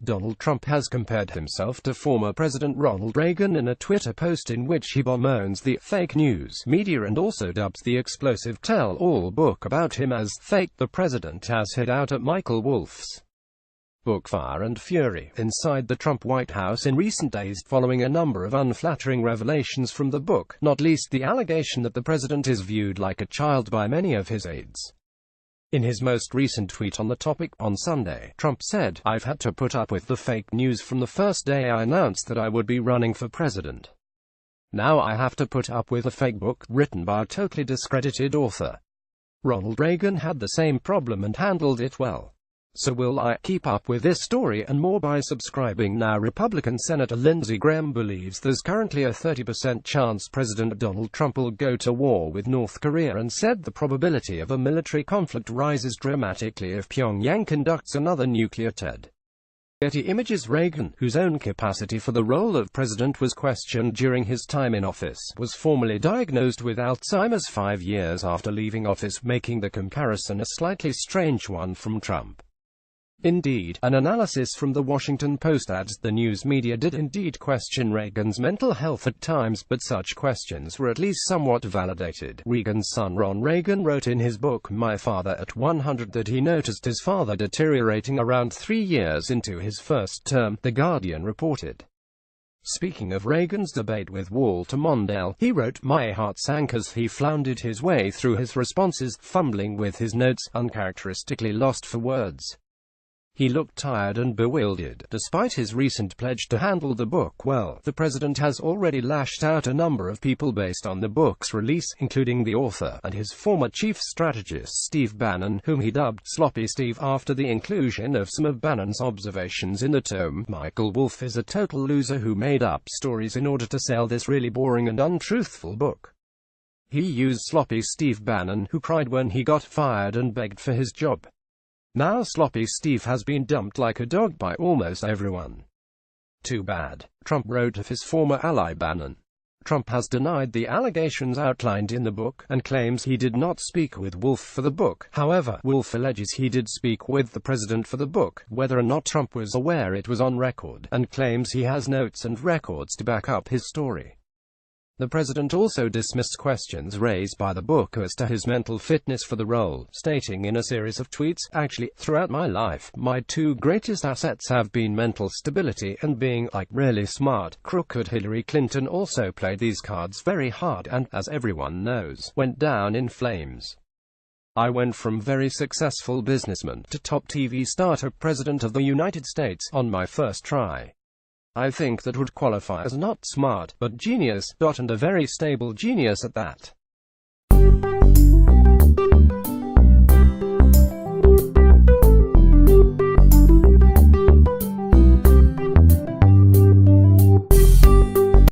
Donald Trump has compared himself to former President Ronald Reagan in a Twitter post in which he bemoans the fake news media and also dubs the explosive tell-all book about him as fake. The president has hit out at Michael Wolff's book Fire and Fury inside the Trump White House in recent days, following a number of unflattering revelations from the book, not least the allegation that the president is viewed like a child by many of his aides. In his most recent tweet on the topic, on Sunday, Trump said, "I've had to put up with the fake news from the first day I announced that I would be running for president. Now I have to put up with a fake book, written by a totally discredited author. Ronald Reagan had the same problem and handled it well. So will I keep up with this story and more by subscribing now?" Republican Senator Lindsey Graham believes there's currently a 30% chance President Donald Trump will go to war with North Korea and said the probability of a military conflict rises dramatically if Pyongyang conducts another nuclear TED. Getty Images. Reagan, whose own capacity for the role of president was questioned during his time in office, was formally diagnosed with Alzheimer's 5 years after leaving office, making the comparison a slightly strange one from Trump. Indeed, an analysis from The Washington Post adds the news media did indeed question Reagan's mental health at times, but such questions were at least somewhat validated. Reagan's son Ron Reagan wrote in his book My Father at 100 that he noticed his father deteriorating around 3 years into his first term, The Guardian reported. Speaking of Reagan's debate with Walter Mondale, he wrote, "My heart sank as he floundered his way through his responses, fumbling with his notes, uncharacteristically lost for words. He looked tired and bewildered." Despite his recent pledge to handle the book well, the president has already lashed out a number of people based on the book's release, including the author and his former chief strategist Steve Bannon, whom he dubbed Sloppy Steve after the inclusion of some of Bannon's observations in the tome. Michael Wolff is a total loser who made up stories in order to sell this really boring and untruthful book. He used Sloppy Steve Bannon, who cried when he got fired and begged for his job. Now Sloppy Steve has been dumped like a dog by almost everyone. Too bad. Trump wrote of his former ally Bannon. Trump has denied the allegations outlined in the book, and claims he did not speak with Wolff for the book. However, Wolff alleges he did speak with the president for the book, whether or not Trump was aware it was on record, and claims he has notes and records to back up his story. The president also dismissed questions raised by the book as to his mental fitness for the role, stating in a series of tweets, "Actually, throughout my life, my two greatest assets have been mental stability and being, like, really smart." Crooked Hillary Clinton also played these cards very hard and, as everyone knows, went down in flames. "I went from very successful businessman to top TV star to President of the United States on my first try. I think that would qualify as not smart, but genius, and a very stable genius at that."